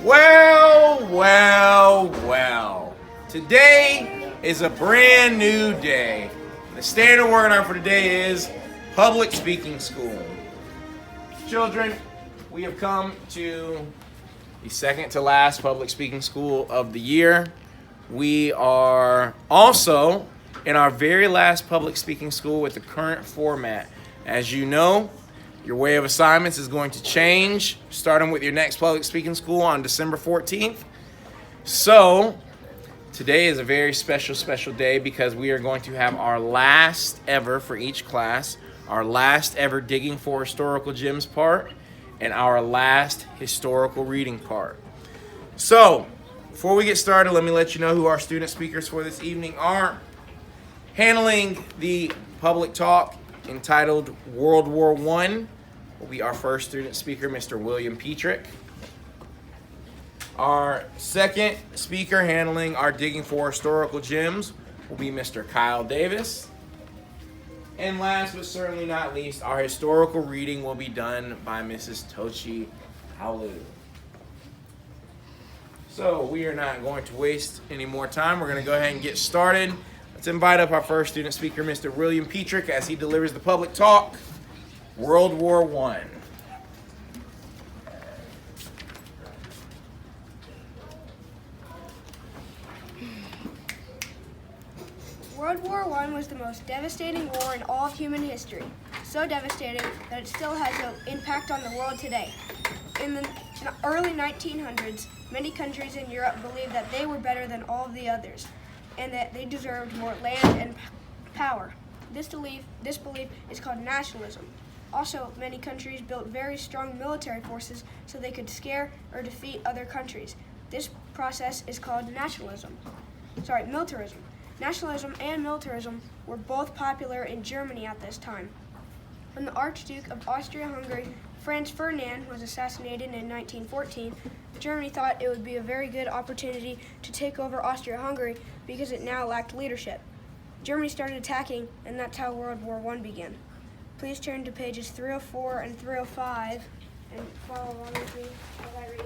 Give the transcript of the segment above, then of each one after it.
Well, well, well. Today is a brand new day. The standard word on for today is public speaking school. Children, we have come to the second to last public speaking school of the year. We are also in our very last public speaking school with the current format. As you know, your way of assignments is going to change, starting with your next public speaking school on December 14th. So, today is a very special day because we are going to have our last ever for each class, our last ever digging for historical gems part, and our last historical reading part. So, before we get started, let me let you know who our student speakers for this evening are. Handling the public talk entitled World War I will be our first student speaker, Mr. William Petrick. Our second speaker handling our digging for historical gems will be Mr. Kyle Davis. And last but certainly not least, our historical reading will be done by Mrs. Tochi Haulu. So we are not going to waste any more time. We're going to go ahead and get started. Let's invite up our first student speaker, Mr. William Petrick, as he delivers the public talk, World War I. World War I was the most devastating war in all of human history. So devastating that it still has an impact on the world today. In the early 1900s, many countries in Europe believed that they were better than all of the others, and that they deserved more land and power. This belief is called nationalism. Also, many countries built very strong military forces so they could scare or defeat other countries. This process is called militarism. Nationalism and militarism were both popular in Germany at this time. When the Archduke of Austria-Hungary, Franz Ferdinand, was assassinated in 1914, Germany thought it would be a very good opportunity to take over Austria-Hungary because it now lacked leadership. Germany started attacking, and that's how World War I began. Please turn to pages 304 and 305 and follow along with me as I read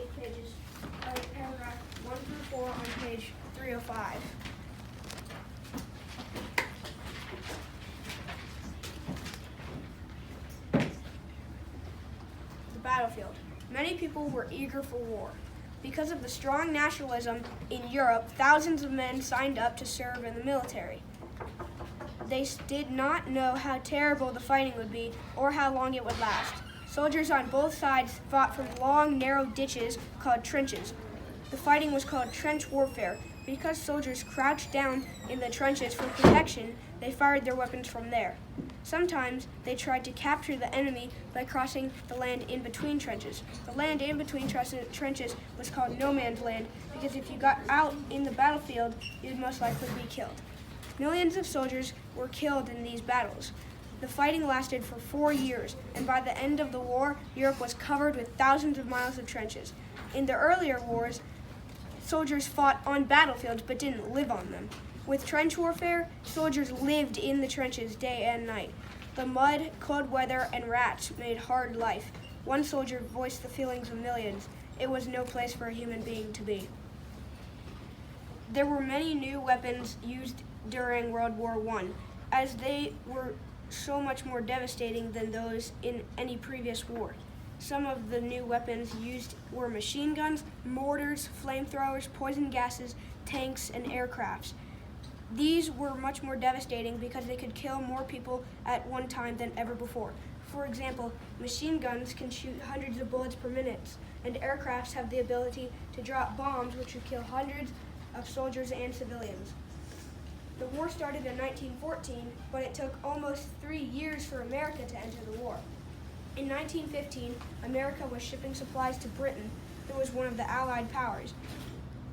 paragraph 1 through 4 on page 305. The battlefield. Many people were eager for war. Because of the strong nationalism in Europe, thousands of men signed up to serve in the military. They did not know how terrible the fighting would be or how long it would last. Soldiers on both sides fought from long, narrow ditches called trenches. The fighting was called trench warfare. Because soldiers crouched down in the trenches for protection, they fired their weapons from there. Sometimes they tried to capture the enemy by crossing the land in between trenches. The land in between trenches was called no man's land because if you got out in the battlefield, you'd most likely be killed. Millions of soldiers were killed in these battles. The fighting lasted for 4 years, and by the end of the war, Europe was covered with thousands of miles of trenches. In the earlier wars, soldiers fought on battlefields but didn't live on them. With trench warfare, soldiers lived in the trenches day and night. The mud, cold weather, and rats made hard life. One soldier voiced the feelings of millions. It was no place for a human being to be. There were many new weapons used during World War I, as they were so much more devastating than those in any previous war. Some of the new weapons used were machine guns, mortars, flamethrowers, poison gases, tanks, and aircrafts. These were much more devastating because they could kill more people at one time than ever before. For example, machine guns can shoot hundreds of bullets per minute, and aircrafts have the ability to drop bombs which would kill hundreds of soldiers and civilians. The war started in 1914, but it took almost 3 years for America to enter the war. In 1915, America was shipping supplies to Britain, who was one of the Allied powers.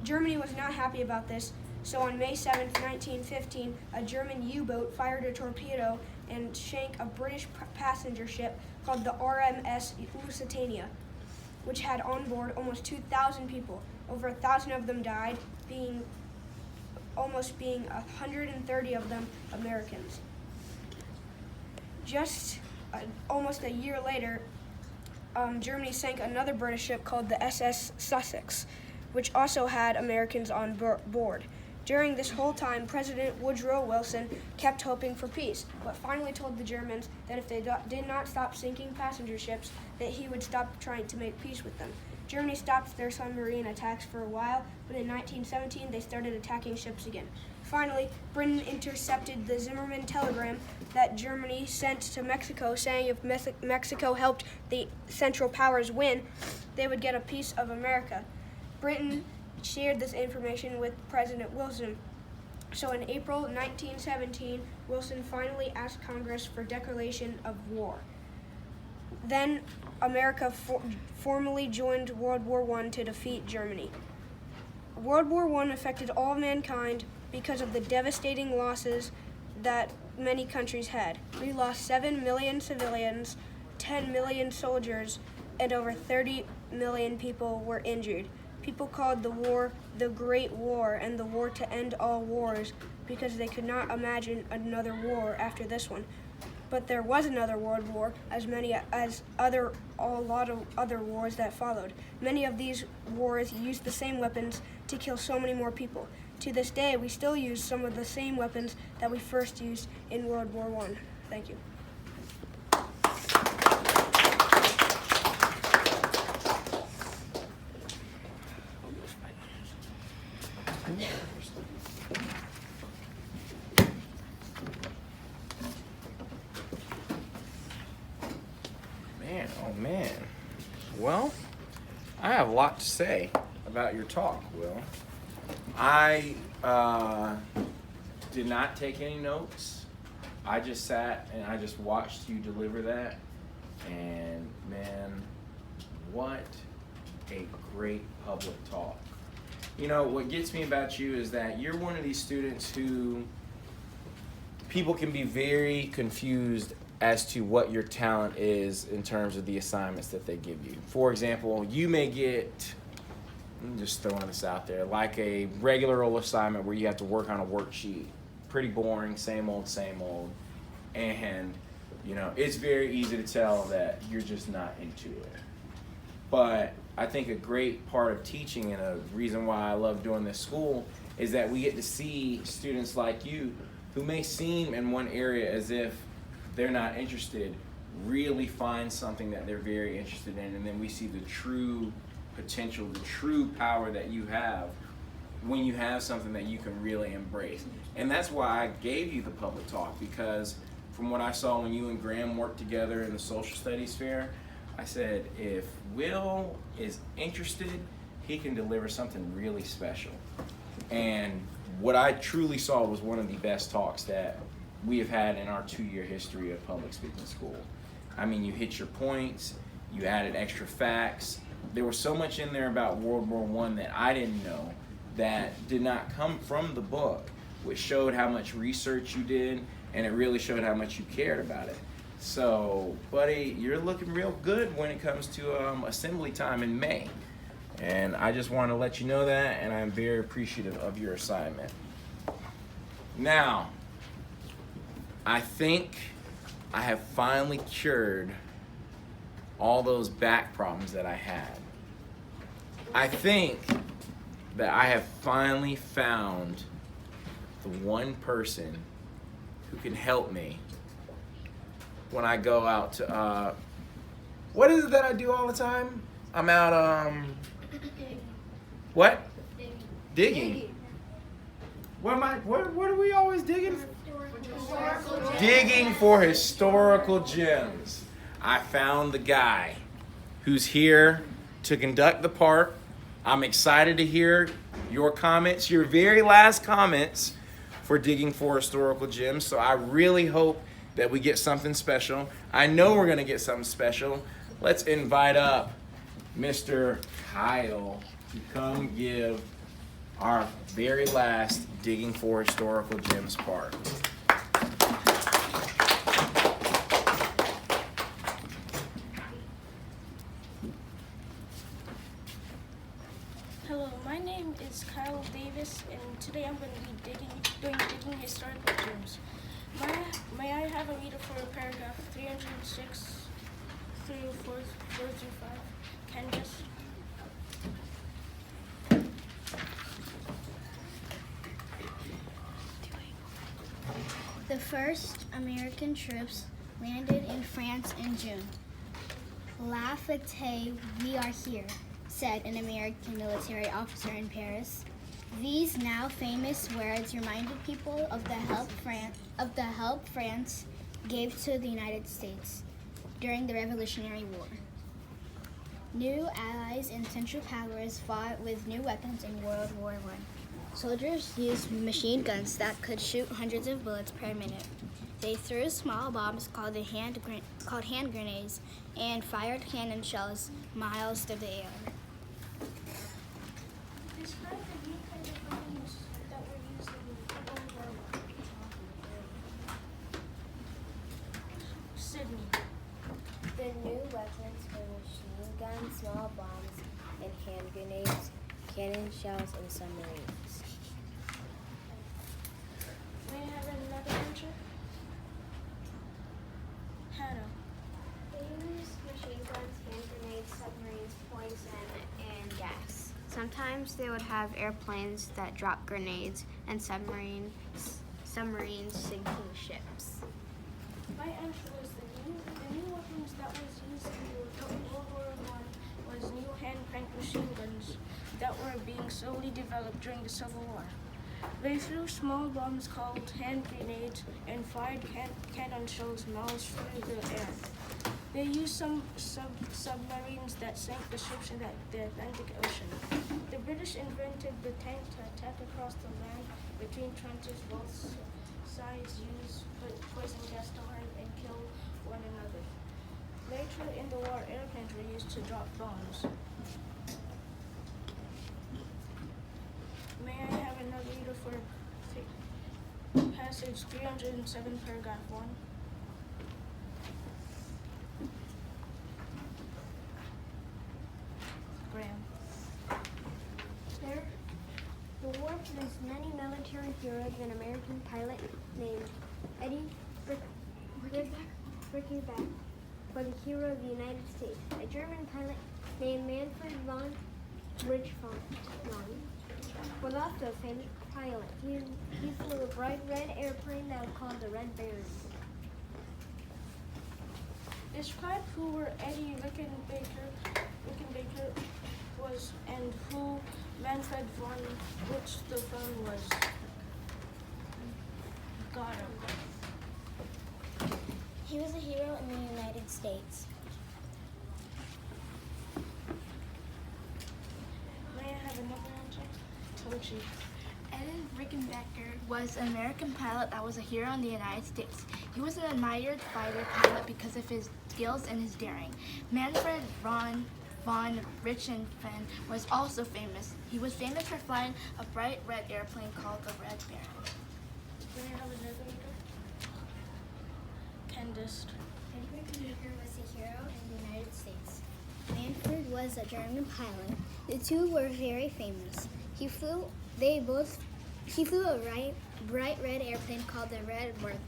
Germany was not happy about this, so on May 7, 1915, a German U-boat fired a torpedo and sank a British passenger ship called the RMS Lusitania, which had on board almost 2,000 people. Over 1,000 of them died, being 130 of them Americans. Just almost a year later, Germany sank another British ship called the SS Sussex, which also had Americans on board. During this whole time, President Woodrow Wilson kept hoping for peace, but finally told the Germans that if they did not stop sinking passenger ships, that he would stop trying to make peace with them. Germany stopped their submarine attacks for a while, but in 1917 they started attacking ships again. Finally, Britain intercepted the Zimmermann telegram that Germany sent to Mexico, saying if Mexico helped the Central Powers win, they would get a piece of America. Britain shared this information with President Wilson. So in April 1917, Wilson finally asked Congress for declaration of war. Then America formally joined World War I to defeat Germany. World War I affected all mankind because of the devastating losses that many countries had. We lost 7 million civilians, 10 million soldiers, and over 30 million people were injured. People called the war the Great War and the war to end all wars because they could not imagine another war after this one. But there was another world war, a lot of other wars that followed. Many of these wars used the same weapons to kill so many more people. To this day, we still use some of the same weapons that we first used in World War I. Thank you. Man. Well, I have a lot to say about your talk, Will. I did not take any notes. I just sat and I just watched you deliver that. And man, what a great public talk. You know, what gets me about you is that you're one of these students who people can be very confused as to what your talent is in terms of the assignments that they give you. For example, you may get, I'm just throwing this out there, like a regular old assignment where you have to work on a worksheet. Pretty boring, same old. And, you know, it's very easy to tell that you're just not into it. But I think a great part of teaching and a reason why I love doing this school is that we get to see students like you who may seem in one area as if they're not interested, really find something that they're very interested in, and then we see the true potential, the true power that you have when you have something that you can really embrace. And that's why I gave you the public talk, because from what I saw when you and Graham worked together in the social studies fair, I said, if Will is interested, he can deliver something really special. And what I truly saw was one of the best talks that we have had in our 2-year history of public speaking school. I mean, you hit your points, you added extra facts. There was so much in there about World War I that I didn't know that did not come from the book, which showed how much research you did, and it really showed how much you cared about it. So, buddy, you're looking real good when it comes to assembly time in May. And I just want to let you know that, and I'm very appreciative of your assignment. Now, I think I have finally cured all those back problems that I had. I think that I have finally found the one person who can help me when I go out to, what is it that I do all the time? I'm out, what? Digging. What are we always digging? Digging for historical gems. I found the guy who's here to conduct the part. I'm excited to hear your comments, your very last comments for digging for historical gems. So I really hope that we get something special. I know we're gonna get something special. Let's invite up Mr. Kyle to come give our very last digging for historical gems part. Hello, my name is Kyle Davis, and today I'm going to be doing digging historical gems. May I have a reader for paragraph 306? through 4 through 5. Candace. The first American troops landed in France in June. La Fête, we are here, said an American military officer in Paris. These now famous words reminded people of the help France gave to the United States during the Revolutionary War. New allies and Central Powers fought with new weapons in World War I. Soldiers used machine guns that could shoot hundreds of bullets per minute. They threw small bombs called hand grenades and fired cannon shells miles through the air. Describe the new kind of weapons that were used in World War I. Sydney. The new weapons were machine guns, small bombs, and hand grenades, cannon shells, and submarines. May I have another answer? Hannah. They used machine guns, hand grenades, submarines, poison, and gas. Sometimes they would have airplanes that drop grenades and submarines sinking ships. My answer was the new weapons that was used in World War I was new hand-crank machine guns that were being slowly developed during the Civil War. They threw small bombs called hand grenades and fired cannon shells miles through the air. They used some submarines that sank the ships in the Atlantic Ocean. The British invented the tank to attack across the land between trenches. Both sides used poison gas to harm and kill one another. Later in the war, airplanes were used to drop bombs. May I have another reader for passage 307, paragraph 1? Graham. The war produced many military heroes. An American pilot named Eddie Rickenbacker was a hero of the United States. A German pilot named Manfred von Richthofen was also a famous pilot. He flew a bright red airplane that was called the Red Baron. Describe who were Eddie Rickenbacker was and who Manfred von Richthofen was. Got him. He was a hero in the United States. May I have another answer? Tochi. Eddie Rickenbacker was an American pilot that was a hero in the United States. He was an admired fighter pilot because of his skills and his daring. Manfred von Richthofen was also famous. He was famous for flying a bright red airplane called the Red Baron. May I have another reader? Candace. Eddie Rickenbacker was a hero in the United States. Manfred was a German pilot. The two were very famous. He flew a bright red airplane called the Red Baron.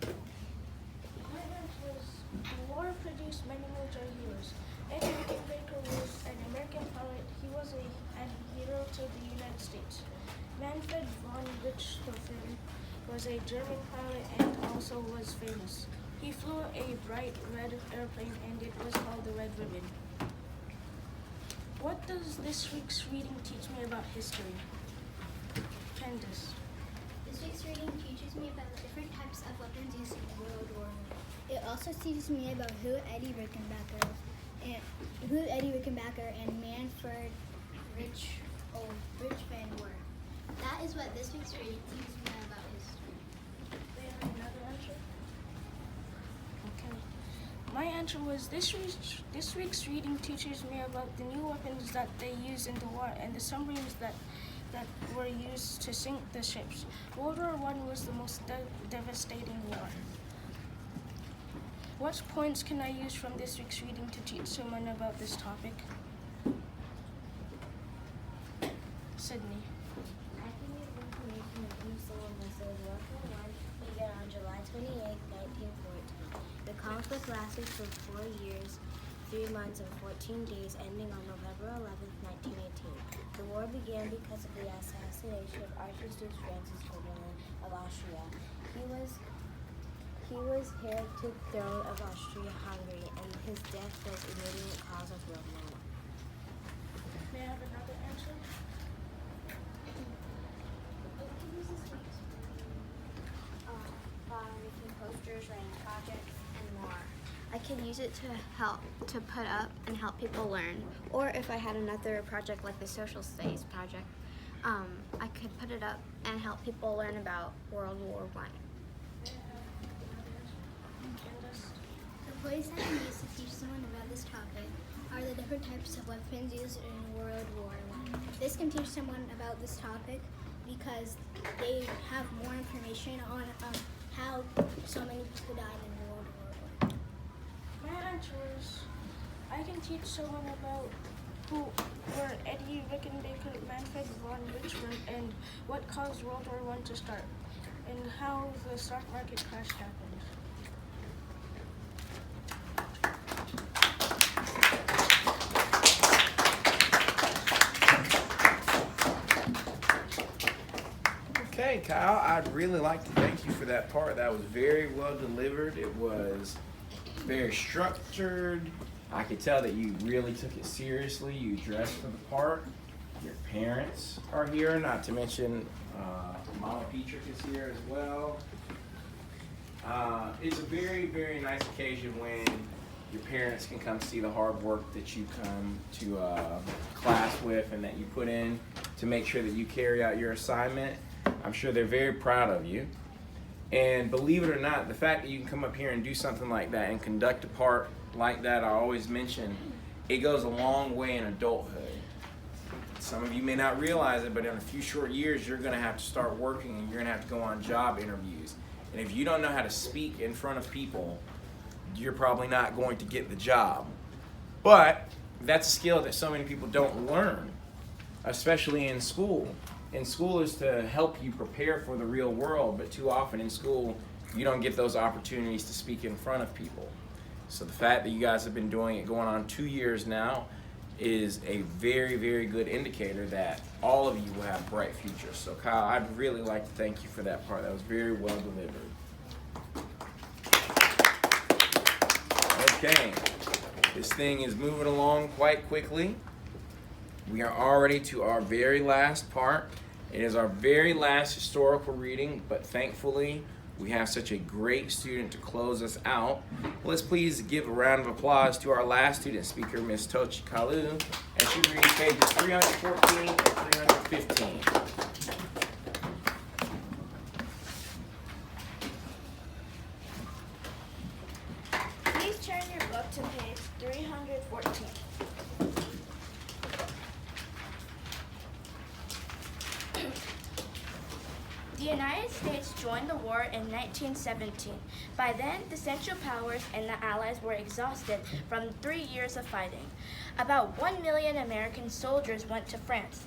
My answer was the war produced many military heroes. Eddie Rickenbacker was an American pilot. He was a hero to the United States. Manfred von Richthofen was a German pilot and also was famous. He flew a bright red airplane and it was called the Red Ribbon. What does this week's reading teach me about history? Candace. This week's reading teaches me about the different types of weapons used in World War I. It also teaches me about who Eddie Rickenbacker and Manfred Richthofen were. That is what this week's reading teaches me about history. May I have another answer? Okay. My answer was this week's reading teaches me about the new weapons that they used in the war and the submarines that were used to sink the ships. World War I was the most devastating war. What points can I use from this week's reading to teach someone about this topic? Sydney. Accurate information of Use Missile World War I began on July 28, 1914. The conflict lasted for 4 years, 3 months, and 14 days, ending on November 11th, 1918. The war began because of the assassination of Archduke Francis Ferdinand of Austria. He was heir to the throne of Austria-Hungary, and his death was the immediate cause of World War I. May I have another answer? By making posters, writing projects, and more. I could use it to help to put up and help people learn. Or if I had another project like the social studies project, I could put it up and help people learn about World War I. The ways I can use to teach someone about this topic are the different types of weapons used in World War I. This can teach someone about this topic because they have more information on how so many people died in World War I. My answer is I can teach someone about who were Eddie Rickenbacker, Manfred von Richmond, and what caused World War I to start, and how the stock market crash happened. Okay, Kyle, I'd really like to thank you for that part. That was very well delivered. It was very structured. I could tell that you really took it seriously. You dressed for the part. Your parents are here, not to mention Mama Petrick is here as well. It's a very, very nice occasion when your parents can come see the hard work that you come to class with and that you put in to make sure that you carry out your assignment. I'm sure they're very proud of you. And believe it or not, the fact that you can come up here and do something like that and conduct a part like that, I always mention, it goes a long way in adulthood. Some of you may not realize it, but in a few short years, you're gonna have to start working and you're gonna have to go on job interviews. And if you don't know how to speak in front of people, you're probably not going to get the job. But that's a skill that so many people don't learn, especially in school. And school is to help you prepare for the real world, but too often in school, you don't get those opportunities to speak in front of people. So the fact that you guys have been doing it going on 2 years now is a very, very good indicator that all of you will have bright futures. So Kyle, I'd really like to thank you for that part. That was very well delivered. Okay, this thing is moving along quite quickly. We are already to our very last part. It is our very last historical reading, but thankfully we have such a great student to close us out. Let's please give a round of applause to our last student speaker, Ms. Tochi Kalu, as she reads pages 314 and 315. Please turn your book to page 314. The United States joined the war in 1917. By then, the Central Powers and the Allies were exhausted from 3 years of fighting. About 1 million American soldiers went to France.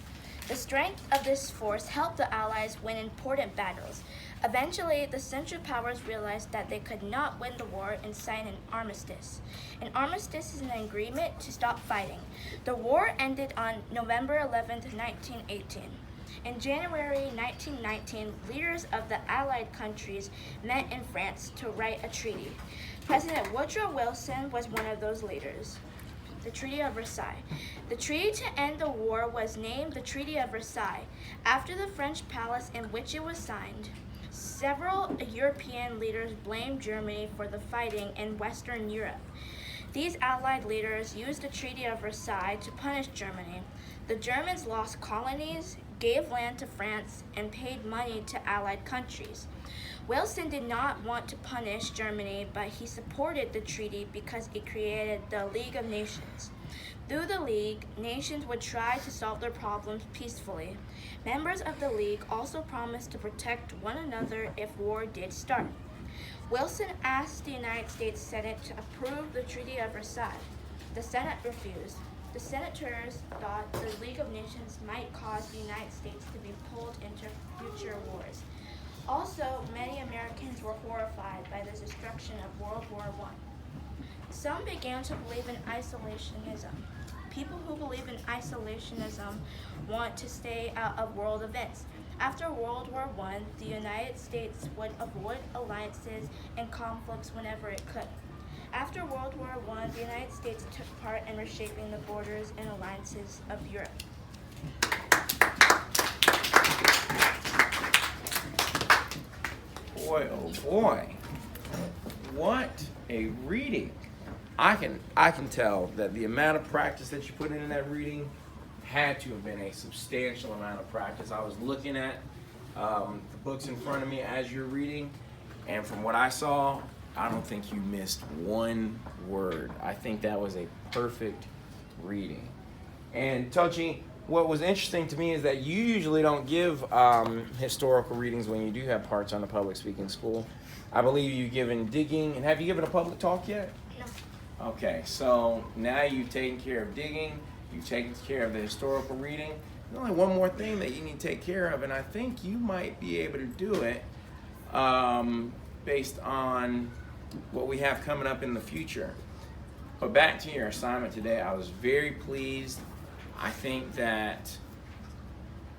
The strength of this force helped the Allies win important battles. Eventually, the Central Powers realized that they could not win the war and signed an armistice. An armistice is an agreement to stop fighting. The war ended on November 11, 1918. In January 1919, leaders of the Allied countries met in France to write a treaty. President Woodrow Wilson was one of those leaders. The Treaty of Versailles. The treaty to end the war was named the Treaty of Versailles after the French palace in which it was signed. Several European leaders blamed Germany for the fighting in Western Europe. These Allied leaders used the Treaty of Versailles to punish Germany. The Germans lost colonies, gave land to France, and paid money to Allied countries. Wilson did not want to punish Germany, but he supported the treaty because it created the League of Nations. Through the League, nations would try to solve their problems peacefully. Members of the League also promised to protect one another if war did start. Wilson asked the United States Senate to approve the Treaty of Versailles. The Senate refused. The senators thought the League of Nations might cause the United States to be pulled into future wars. Also, many Americans were horrified by the destruction of World War I. Some began to believe in isolationism. People who believe in isolationism want to stay out of world events. After World War I, the United States would avoid alliances and conflicts whenever it could. After World War I, the United States took part in reshaping the borders and alliances of Europe. Boy, oh boy, what a reading. I can tell that the amount of practice that you put in that reading had to have been a substantial amount of practice. I was looking at the books in front of me as you're reading, and from what I saw, I don't think you missed one word. I think that was a perfect reading. And Tochi, what was interesting to me is that you usually don't give historical readings when you do have parts on the public speaking school. I believe you've given digging, and have you given a public talk yet? No. Okay, so now you've taken care of digging, you've taken care of the historical reading. There's only one more thing that you need to take care of, and I think you might be able to do it based on what we have coming up in the future. But back to your assignment today, I was very pleased. I think that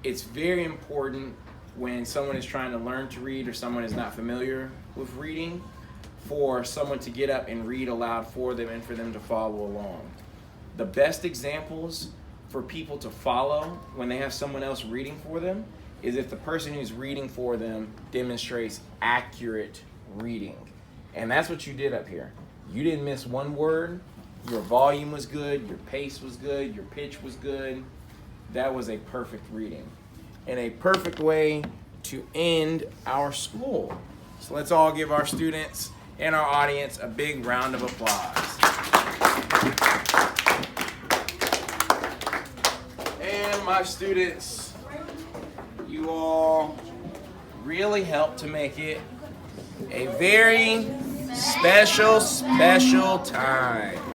it's very important when someone is trying to learn to read or someone is not familiar with reading for someone to get up and read aloud for them and for them to follow along. The best examples for people to follow when they have someone else reading for them is if the person who's reading for them demonstrates accurate reading. And that's what you did up here. You didn't miss one word. Your volume was good, your pace was good, your pitch was good. That was a perfect reading and a perfect way to end our school. So let's all give our students and our audience a big round of applause. And my students, you all really helped to make it a very special time.